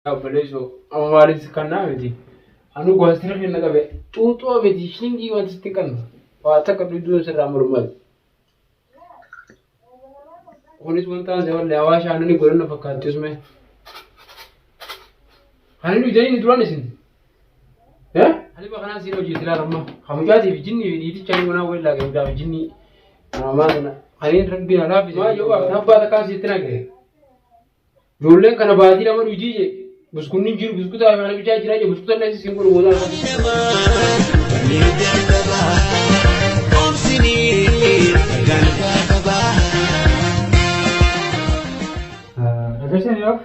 Balezo amaris kanamiti anu gwasira ni nagabe tuto abeti shingi wanti kan wata ka dudu sira murmal onis wanta ze wala awash anu ni gorna fakati usme hani jani ni durane sin hali ba kana sino ji tira ramma hamujati bi jinni di chani wana wala ga da jinni amana hani rabbi ala bi ma yo ba tabba ta kasi tira ge jolle kana baadi ramar ujije بس كونين جيرو بسكوت أنا بيجي جيران بسكوت أنا إيش سيمبل ولا Agak serius,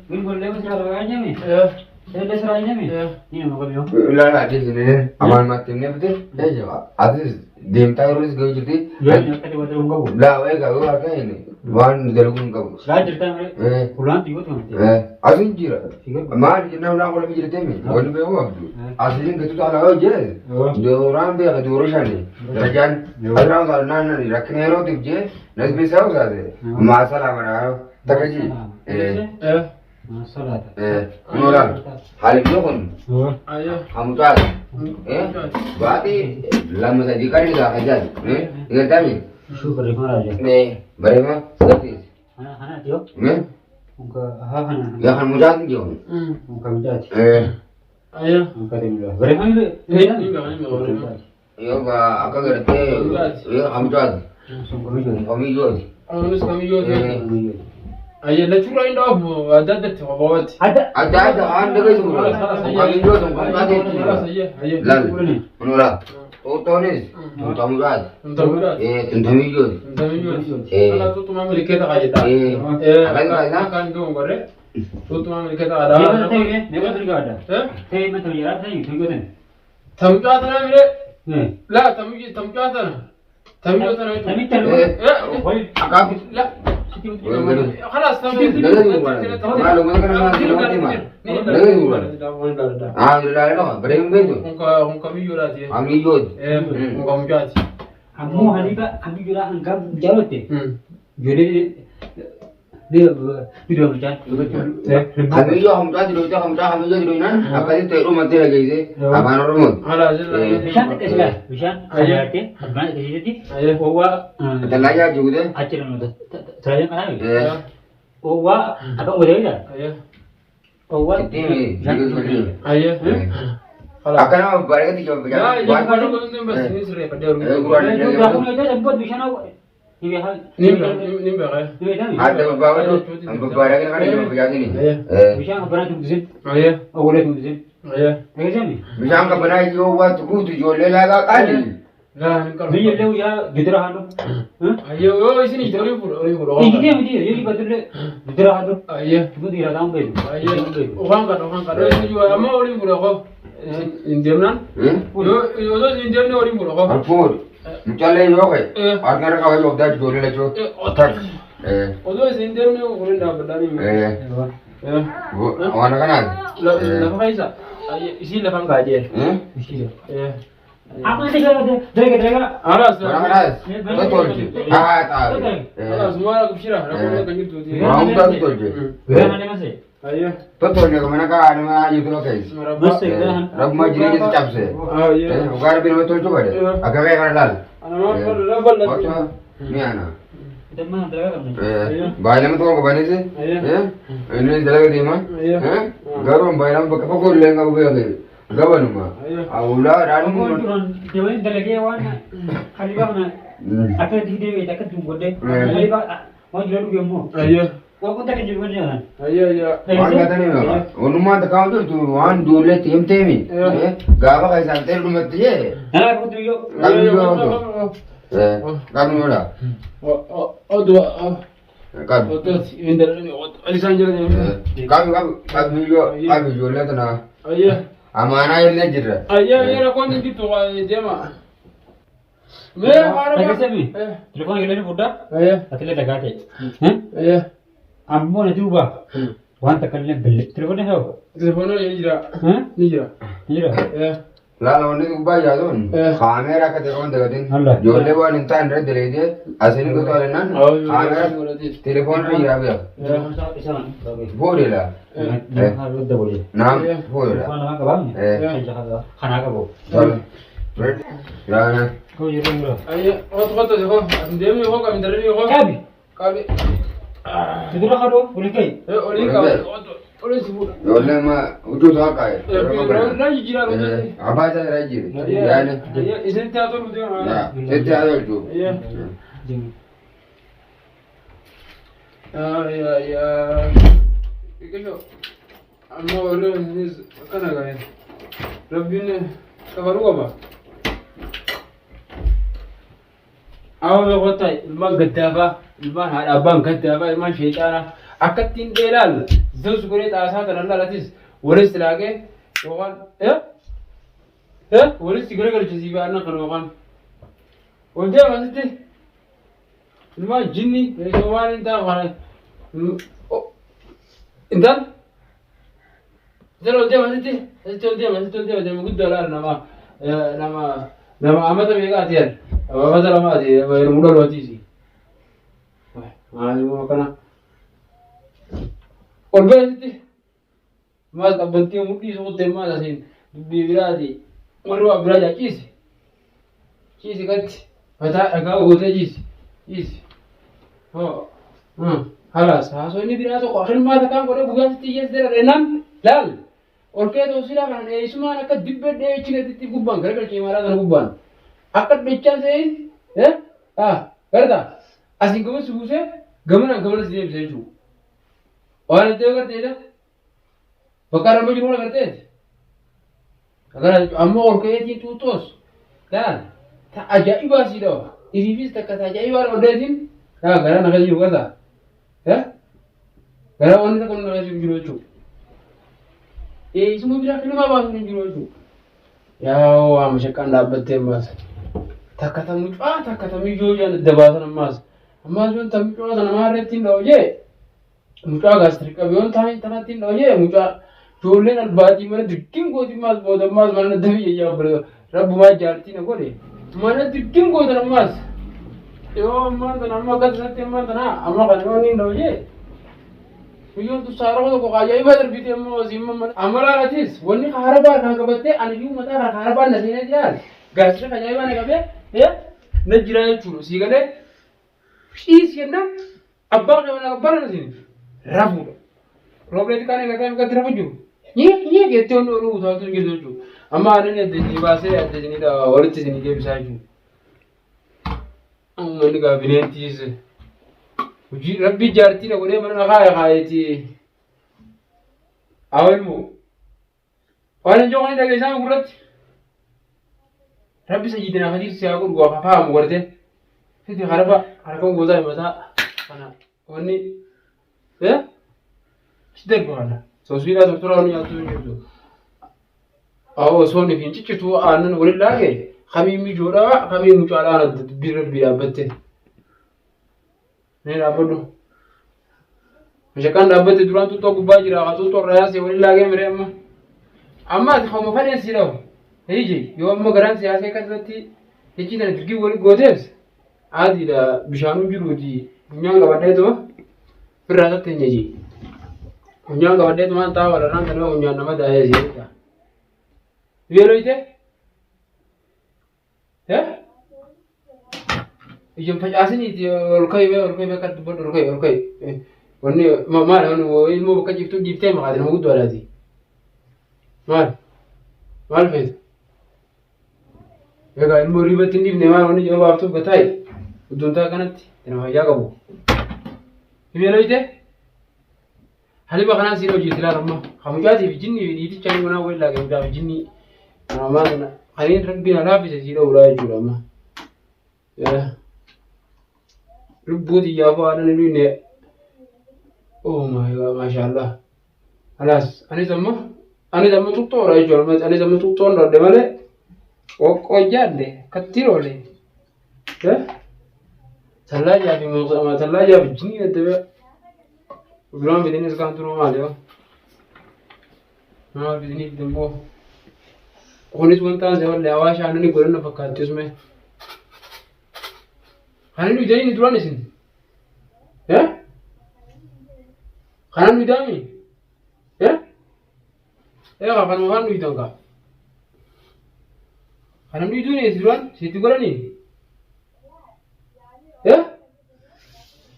mungkin boleh mesra lagi ni. Boleh mesra lagi ni. Ni mau kau biar. Ular ada sini, aman mati ni betul. Dah jawab. Ada dem tahu harus gaya jadi. Ya, ni tadi waktu orang kau. Lah, kau apa ini? Wan jalurun kau. Sudah cerita ni. Pulang tiga tu. Asin jira. Maan jenah orang kalau bijil temi. Orang beru abdu. Asin kita tu ala aja. Dua orang dia ada urusan ni. Rajan, orang kalau nana ni rakne ro tu je. Nas bisa usah deh. Masalah mana? Tak aja. Masalah. Orang. Halim tu pun. Ayah. Kamu tahu. Berarti lama saja kan dia ajar. Ingat kami. Syukur dengan raja. Ni, berapa? Seperti. Hana tiap. Muka hana. Ya kan mudah tu jom. Muka muda. Ayah. Muka tinggal. Berapa ni? Yo ba akak gerti. Yo amjad. Kami jual. Anus kami yo. Ayah la chura inda abu ada tawat. Ada anda ke semua. Kami jual kami ada. Ayah. Lan. Menolak. Otonis. Tamurat. Tentami jual. Ana tu tuma miliketa kajeta. Kan do ngore. Tu tuma miliketa ada. Ni betul ke ada? Teh betul ya, teh itu kan. Tamja tana mire. La tamja tana. Tamja tana. Tami tahu. Akak. La. خلاص تمام معلومة كنا لا بريم بيتو هم كميوراتي أميجود هم جاتي Kamu hari ka kami juga anggap jauh deh. Jadi dia video macam. kami juga हम जाते रोते हम जाते रोना apa itu teru mati lagi sih apa normal على جل Bisa tak kesal? Bisa. Ayah ke? Mana kesini tadi? ايه هو terlaya juga Aciran itu. Terus kan ada. Oh wah, abang boleh tak? ايه Oh wah. ini juga seperti ايه akan apa barang itu coba لا يا كانوا كلهم بس نسرع بدر Aku itu sempat bisa nak. Ini hal. نبغى ada beberapa tu barang kan cuma bekas ini Bisa apa nak tulisin? ايه Oh boleh tulisin. ايه Macam ni. bisa angkat benar itu buat buat jual lelaga kali لا نكمل Dia leu ya gedera hanu. ايه هو اسمه يدوري بورو Ini dia jadi betul le gedera hanu. ايه Itu dia datang bel. ايه وخان كان اسمه جوا اما اوري بورو indemnan yo zo indemne ori buro ko alfur mutale yoke argara ka yo da jual lelaga otak ozo indemne ori da badani wana kana la faisa isi la fanga je isi Apa sih kalau dereka? خلاص خلاص betul sih tahu خلاص ما لك بشرا انا كنت جبت mau tak betul sih Mana masih? ايوه betul ya kemana kan ada mah itu loh guys Masih dah. rab mah jadi kita capse ايوه ugar bin betul coba deh agak kayak kan dal انا ما اقول لا بل ini ana Kita mana dereka kan? bayam tuh kau bani sih ini jalan dia mah garam bayam pakai pokok lengan gue lagi gawan mah aula dan Aku turun dewa dereka wan. Kali mana? Aku di dewa tak tunggu deh. Kali mau jual dia mau. ايوه Aku tak jual dia. ايوه ايوه wan kata nih mah unumah tak kau tuh wan dulu tim temi gawa kayak santai rumah tuh ya Aku tu yo. kami juga tuh kami juga ادوا kami اوتس اندرني اليسانجر kami juga lihat nah ايوه amanah ini aja ايوه انا كنت جبت ديما ما Tak kesal ni. Telepon kita ni budak. ايوه Atlet dah kate. ايوه Ambo na juga. Wan tak kalian beli. Telepon ni apa? تليفونه يجرا Hah? يجرا Iya. ايه لا لو ندي كوبا جادون خاميرا كتير دقتين الله. جولي وان انتان رد ليدي أسيني كتو على خاميرا تليفون رجع بيا فوري لا نعم فوري لا خنا كبو رد لا كو يرمو أيه غط هو ديمي هو كم درني هو كابي كابي تدري خدو ولا كي أولي كابي أولي سبوا جولي ما وجود هاكاي لا يجي لا عبادة رجع يعني إذا أنت هذول بديهم لا أنت هذا الجو يا كيشو أما ولا نيز كنا قاعد ربنا كبروا با أو بقطعي ما قدابا ما هذا بان قدابا ما شيطانا أكتين دلال زوج كوريت أسات الله لاتيس ورث لاقي وقال ورث تقرأ الجزيبة أنا قلوقان وده ما تدي ما جني سوان انت وانا انت زلوا ده ما تدي ده موجود دولار نما أما تبيك أتيار أما مثلا ما أتي مودل واتيسي ما هو كنا और बेचते मास का बनती है मुट्ठी सोते मास ऐसे बिगड़ाती और वो बिगड़ा चीज़ करती पता है होते चीज़ हो خلاص هاسوني بينا تو آخر ما تكلم كره بوجان تيجي زر رنام لال और क्या तो उसी लाभ है इसमें ना का दिब्बे डे चिने दित्ती गुब्बान घर कर चीमारा तो गुब्बान अकट बेचा से है करता असिंग को सुबह गमन से भी जो और इतने करते हैं बकार हम जो करते हैं अगर हम और कहीं थी तू तोस क्या था अजाइब आसी लो इरिविस तक का अजाइब और उधर दिन क्या घर ना कहीं होगा था है घर वाले तक उन्होंने ऐसे जुड़े चु ये इसमें भी रखने में बात नहीं जुड़े चु यार वो हम शेखन डाबते मास थकता मुझे जान दबाता नमाज हमारे जो तमिल नमाज रहती ना ये मुझा गास्ट्रिक का बियॉन था इतना तीन लोगे मुझा चोले न बाजी मैंने दिक्किम को दिमाग बहुत मास मैंने दबी ये यार बड़े रब मार जाती ना कोरे मैंने दिक्किम को इतना मास यो मार तो नम्मा कर सकते मार तो ना अम्मा का नहीं लोगे मुझे तो सारा को काजा ही बदल बीते अम्मा जिम्मा मन अम्मा लातीस वन्नी खारा बार ना कबते अनियु मता खारा बार नहीं ना यार गास्ट्रिक काजा ही बने कबे ये न जिराए चुनो सीगले इस ये ना अब्बा के बना अब्बा ना सीने rafu problem kan yang kami kata rafu ju ni gitu orang usaha tu gitu ju amma ada ni ada ni bahasa ada ni dah orang tu ni dia bisa ju ni kau binti se uji rabbi jarti na boleh mana kaya ti awal mu orang jangan ni dah kisah kurat rabbi saja nak hadir siapa gua apa mu kurat itu harap gua dah masa mana oni ya sudah berapa? Sosial doktor orang yang tu itu. Awak soalnya finci itu anan boleh lagi. Kami mijora, kami muncul anak biar betul. Ni apa tu? Macam dapat itu orang tu tahu baju raga tu tahu raya boleh lagi mereka. Amma kamu faham sih lo? Hei, yo amma geran siasa kan tadi. Hei, dah pergi boleh godes. Adi dah bisa nujur di. Punya nggak ada itu? Berada tinggi. Punya nggak ada teman tahu orang kan punya nama daya sih. Biar itu? Ya? Jom pas asin itu orkai bekat buat orkai. Warni mal ilmu bekat itu gifte makanya mau tu ada di. Mal fez. Ya kan ilmu ribet ini ni mal warni jawab tu betai. Udunta kanat. Nama ya kamu. Biar itu? Hali bahkan sih lo jadi lama. Kamu jadi begini, ini cari mana boleh lagi udah begini. Nama mana? Hari ini terang biar apa sih lo udah jual mah. Ya. Rubu dia apa ada ni ni. Oh my god, masya Allah. Alas, ane sama tu tor aja jual mah. Ane sama tu tor dah demale. Oh jadi, katir oleh. Ya. Salah jadi muka, salah jadi begini ada. Belum begini sekarang tu normal ya. Normal begini tempo. kunis wanta seewwalee hawaasa aannan godhanna fakkaattis mee kan nuyi jedhanii duraan isin kan nuyi daami kan waan nuyi tonka kan nuyi duuni isin duraan sitti godhanii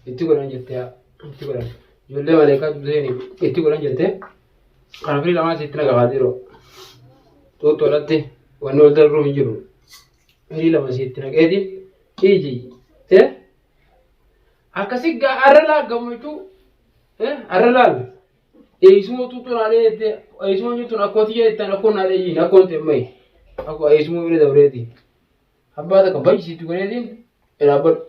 itti godhan jettee itti godhan ijoollee maleekaa dubsanii itti godhan jettee kan firii lamaa sitti nagaafaa jiroo Totolatti wanni wal darbu hin jiru. Firii lama sitti naqeetiin iji akkasii arra laal gammachuu arra laal eesuma tuutuun haadhee jettee eesuma jechuun akkootii jettan akkoon haadhee jiin akkoon teemmee akkoo eesuma bira dabreeti. Abbaa takka baay'isiitti godheetiin dhaabbadhu.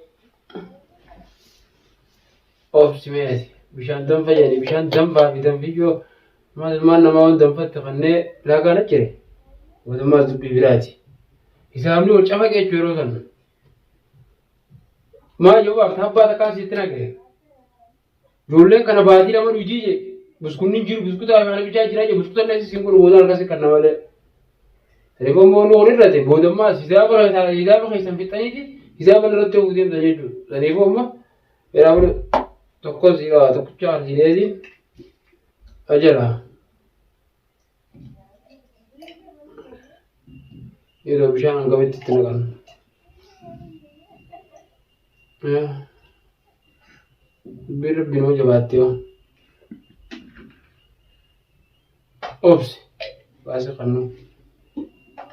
Oofsimeeti bishaan danfa jedhanii bishaan danfaa fi danfiyyoo ilmaan namaa waan danfatti kannee laagaan achire. Wadammaa dubbii biraati. Hisaabni wal cafaqee jechuu yeroo sana. Maal yoo waafta abbaa takkaa sitti naqe. Ijoolleen kana baatii lama dhujii je. Buskunni jiru buskutaa fi bichaa jiraa je buskuta illee isin kun booda harkasi kan nama malee. Telefoon boonuu ol irrate boodammaas hisaaba keessan fixaniiti hisaaba irratti ofuu deemta jechuudha. Saniifuu amma jedhamu tokkos tokkicha arsiileetiin ajala. Yeroo bishaan hangabeetti itti naqan. Birra binoo jabaattee waan. Obsi baase qannoo.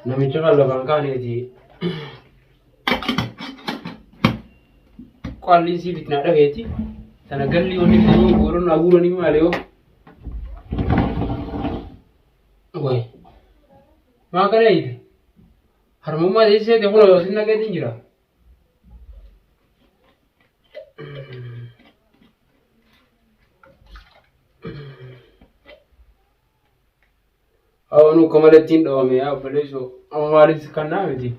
Namicha kan lafaan kaaneeti. Qaalliin sii bitnaa dhageeti. Sana galli wanni bitanii booronni haguuranii maali yoo. Wayi. Maa kana hiite? Harmummaa teessee ta'e kun sinna gadi jira. Anu kamalettiin dhawame yaa obboleessoo amma maaliif kannaa miti.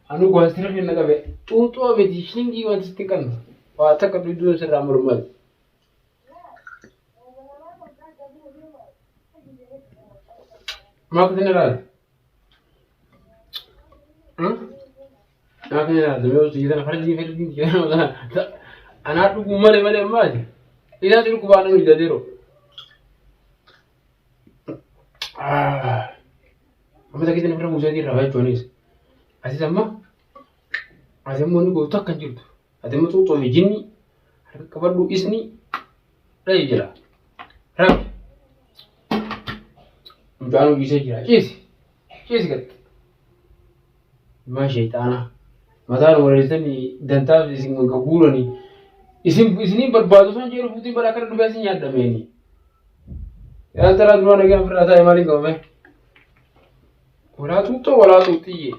Anu goostira finna qabe xuuxoo miti shingii wanti sitti kanna. Waa takka dudduun sirraa mormati. Maaf sinna laala? Aku ni ada, memang kita nak kerja kita. Anak tu kumale male mati. Ida tu kubana ni jadero. Amma kita ni pernah musuh di rawat Jonis. Asyik sama. Asyik mau ni gotak kan jiru. Ada macam tu hijini. Ada kabar du isni. Dah je lah. Ram. Jangan bisa je lah. Kes kat. Masih tanah. Mataan walittanii dantaaf isin gaguuranii isin barbaadu san jeeru fuutiin bara akka dhugaa isin yaadameeni. Yaan taraa duraan nagaan firraa taa'e maaliin qabame? Walaa tuuttoo walaa tuuttiyye.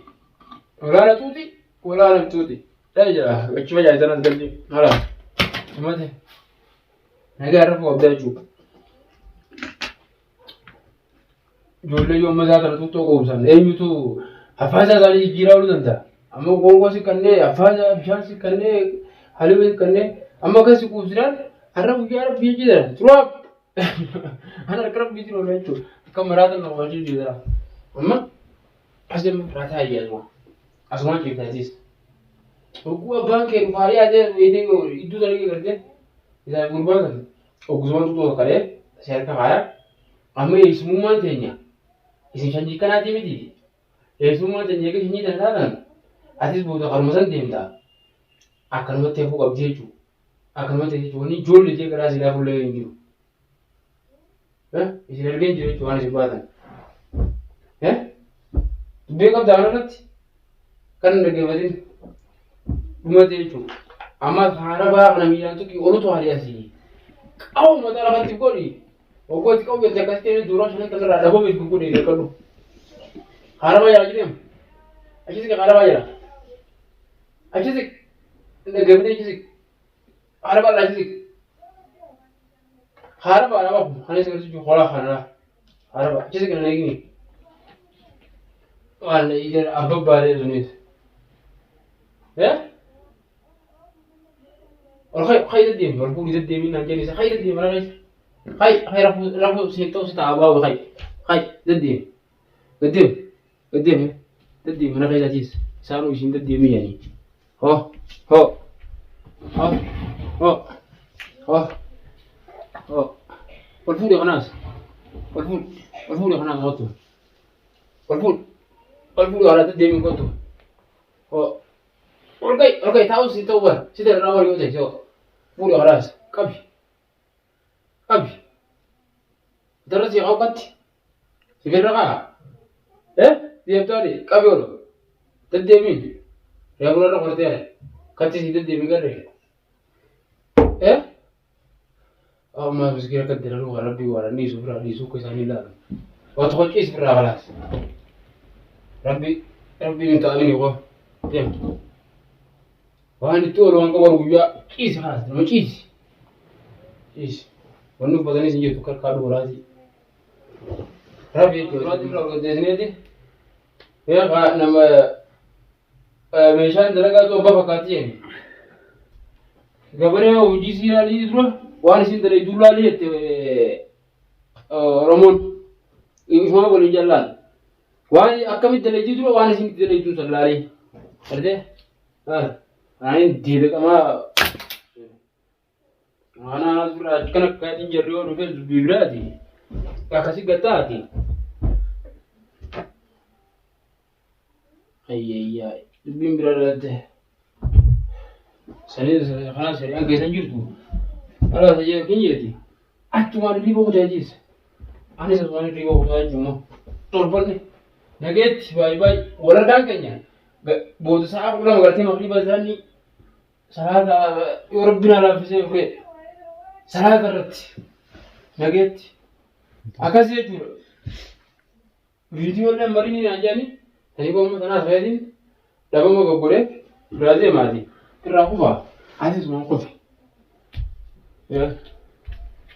Walaana tuuti walaana tuuti. Dhaa jira achi fayyaa isanas galti. Hala. Himate. Nagaa irra fuu abdaa jechuudha. Ijoollee yoo amma isaa kana tuuttoo qoobsan eenyutu afaasaa isaanii jijjiiraa ooluu danda'a. Amma gongo si kannee afaasaa bishaan si kannee halima si kannee amma akkasi kuusidhaan har'a guyyaa rabbii jedhan turaaf ana akka rabbii jiru jechuudha. Akka maraata nama wajjin jedha. Amma as deemu firaataa ayyaasuma. Asumaan jeektaatis. Ogguu abbaan kee dhufaarii adee iddoo dalii gartee isaan gurbaan oggusumaan tuutu kalee si harka faaya. Amma eessummaan teenya isin shanjii kanaatii miti. Eessummaan teenya eega shinii taataatan atis booda qarmasan deemta. Akkanumatti hafuu qabdi jechuudha. Akkanumatti jechuudha. Wanni ijoollee jee garaa silaa fuullee hin jiru. Isin ergeen jiru jechuudha waan isin baatan. Dubbee qabda kanarratti kan hin dhaggeeffatin dhumate jechuudha. Amma haara baa kana miidhaan tokko olutu haalii asii. Qabu mataa lafatti godhi. Oggootti qabu beekte akkasii ta'ee suuraa shan akka irraa dhaboo beeku godhi deekkadhu. Haara baa jala jireemu. Achisi kan haara baa jala. Achisi dhaggeeffatee achisi. Haara baa achisi. Haara baa dhabaa kun haala isa garsiisu hoolaa haala. Haara baa achisi kan eegni. Waan ijaan abba baalee sunis. Khayr الدين مرفوع الدين من الجنس خير الدين من الجنس خير رفو سيتو ستا أبوه خير الدين قدامي تدي من غير جيس سانو يشين تدي مياني هو هو هو هو هو هو والفول يا ناس والفول يا ناس غطوا والفول على تدي من غطوا هو والكي تاوسي توبر سيدر الأمر يوتي شو فول يا ناس كبي درسي غوقتي سيفر رقا ديبتالي كابيولو تدمين يا بولا رقرتي كاتي تدمين قال ما بس كده كدر له ربي ورا نيسو فرا نيسو كيساني لا وتخل كيس فرا خلاص ربي انت امني هو ديم واني تور وان كبر ويا كيس خلاص ما كيس ونو بدني سنجي تكر كادو رازي ربي رازي لو دزني دي يا نما مشان دلقا تو بابا كاتيني غبره وجي سيرا لي درو وان سين دري دولا لي رمون يسمع بقول جلال وان اكمل دري درو وان سين دري دو سلالي فرده انا دي كما انا ازرا كان كاتين جريو نفس بيبراتي كاسي غتاتي اي بيبراتي سنين خلاص يعني كيسان جرتو ala saja kinyeti atuma ribo kujajis ani sabani ribo kujajuma torbal ni naget bye wala dankanya bodu saa kula magarti magriba zani salata rabbina la fi sayfi salata rat naget akase tu video le marini anjani tani bomu sana sayedin dabamo gogore braze madi rakuba aziz man kofi Yeah.